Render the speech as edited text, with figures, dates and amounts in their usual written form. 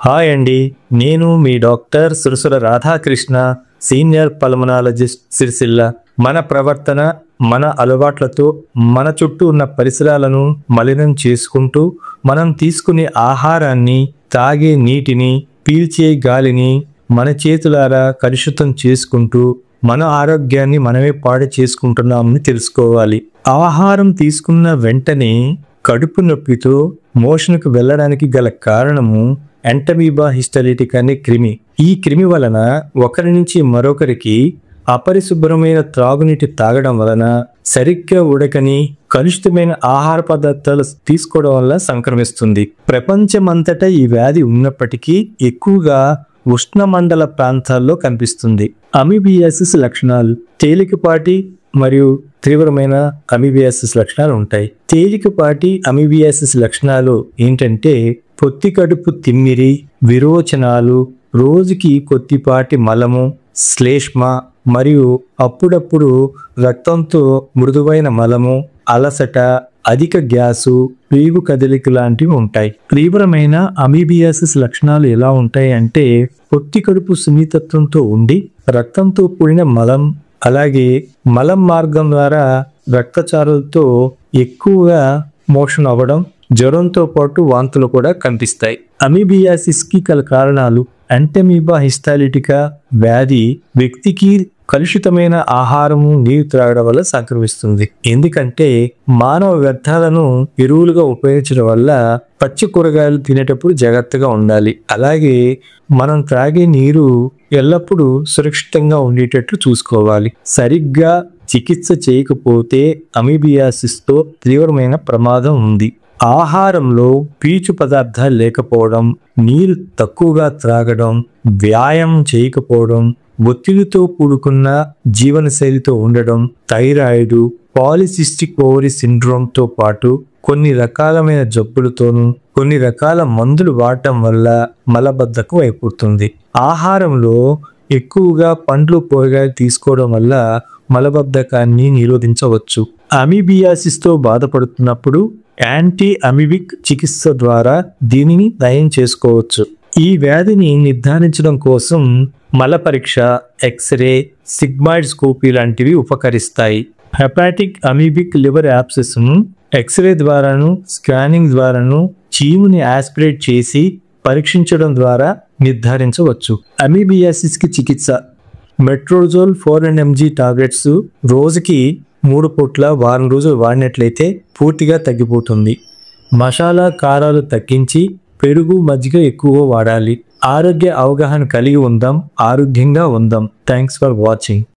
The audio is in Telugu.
హాయ్ అండి, నేను మీ doctor Surasula Radhakrishna, senior pulmonologist, Sircilla. మన ప్రవర్తన, మన అలవాట్లతో మన చుట్టూ ఉన్న పరిసరాలను మలినం చేసుకుంటూ, మనం తీసుకునే ఆహారాన్ని, తాగే నీటిని, పీల్చే గాలిని మన చేతులారా కలుషితం చేసుకుంటూ మన ఆరోగ్యాన్ని మనమే పాడు చేసుకుంటున్నామని తెలుసుకోవాలి. ఆహారం తీసుకున్న వెంటనే కడుపు నొప్పితో మోషన్కు వెళ్ళడానికి గల కారణము ఎంటమీబా హిస్టలిటికా అనే క్రిమి. ఈ క్రిమి వలన ఒకరి నుంచి మరొకరికి అపరిశుభ్రమైన త్రాగునీటి తాగడం వలన, సరిగ్గా ఉడకని కలుషితమైన ఆహార పదార్థాలు తీసుకోవడం వల్ల సంక్రమిస్తుంది. ప్రపంచమంతటా ఈ వ్యాధి ఉన్నప్పటికీ ఎక్కువగా ఉష్ణమండల ప్రాంతాల్లో కనిపిస్తుంది. అమీబియాసిస్ లక్షణాలు తేలికపాటి మరియు తీవ్రమైన అమీబియాసిస్ లక్షణాలు ఉంటాయి. తేలికపాటి అమీబియాసిస్ లక్షణాలు ఏంటంటే పొత్తి కడుపు తిమ్మిరి, విరోచనాలు, రోజుకి కొద్దిపాటి మలము, శ్లేష్మ మరియు అప్పుడప్పుడు రక్తంతో మృదువైన మలము, అలసట, అధిక గ్యాసు, పేగు కదలిక లాంటివి ఉంటాయి. తీవ్రమైన అమీబియాసిస్ లక్షణాలు ఎలా ఉంటాయి అంటే పొత్తి కడుపు సున్నితత్వంతో ఉండి రక్తంతో కూడిన మలం, అలాగే మలం మార్గం ద్వారా రక్తచారులతో ఎక్కువగా మోషన్ అవ్వడం, జ్వరంతో పాటు వాంతులు కూడా కనిపిస్తాయి. అమీబియాసిస్ కి గల కారణాలు ఎంటమీబా హిస్టాలిటికా వ్యాధి వ్యక్తికి కలుషితమైన ఆహారము, నీరు త్రాగడం వల్ల సంక్రమిస్తుంది. ఎందుకంటే మానవ వ్యర్థాలను ఎరువులుగా ఉపయోగించడం వల్ల పచ్చి కూరగాయలు తినేటప్పుడు జాగ్రత్తగా ఉండాలి. అలాగే మనం త్రాగే నీరు ఎల్లప్పుడూ సురక్షితంగా ఉండేటట్లు చూసుకోవాలి. సరిగ్గా చికిత్స చేయకపోతే అమీబియాసిస్తో తీవ్రమైన ప్రమాదం ఉంది. ఆహారంలో పీచు పదార్థాలు లేకపోవడం, నీరు తక్కువగా త్రాగడం, వ్యాయామం చేయకపోవడం, ఒత్తిడితో కూడుకున్న జీవనశైలితో ఉండడం, థైరాయిడ్, పాలిసిస్టిక్ ఓవరీ సిండ్రోమ్తో పాటు కొన్ని రకాలమైన జబ్బులతోనూ కొన్ని రకాల మందులు వాడటం వల్ల మలబద్ధకం అయిపోతుంది. ఆహారంలో ఎక్కువగా పండ్లు, కూరగాయలు తీసుకోవడం వల్ల మలబద్ధకాన్ని నిరోధించవచ్చు. అమీబియాసిస్తో బాధపడుతున్నప్పుడు యాంటీ అమీబిక్ చికిత్స ద్వారా దీనిని నయం చేసుకోవచ్చు. ఈ వ్యాధిని నిర్ధారించడం కోసం మల పరీక్ష, ఎక్స్రే, సిగ్మాయిడ్స్కోపీ లాంటివి ఉపకరిస్తాయి. హెపాటిక్ అమీబిక్ లివర్ యాబ్సెస్ను ఎక్స్రే ద్వారాను, స్కానింగ్ ద్వారాను చీముని ఆస్పిరేట్ చేసి పరీక్షించడం ద్వారా నిర్ధారించవచ్చు. అమీబియాసిస్కి చికిత్స మెట్రోజోల్ 400 mg టాబ్లెట్స్ రోజుకి 3 పూట్ల వారం రోజులు వాడినట్లయితే పూర్తిగా తగ్గిపోతుంది. మసాలా, కారాలు తగ్గించి పెరుగు, మజ్జిగ ఎక్కువగా వాడాలి. ఆరోగ్య అవగాహన కలిగి ఉందాం, ఆరోగ్యంగా ఉందాం. Thanks for watching.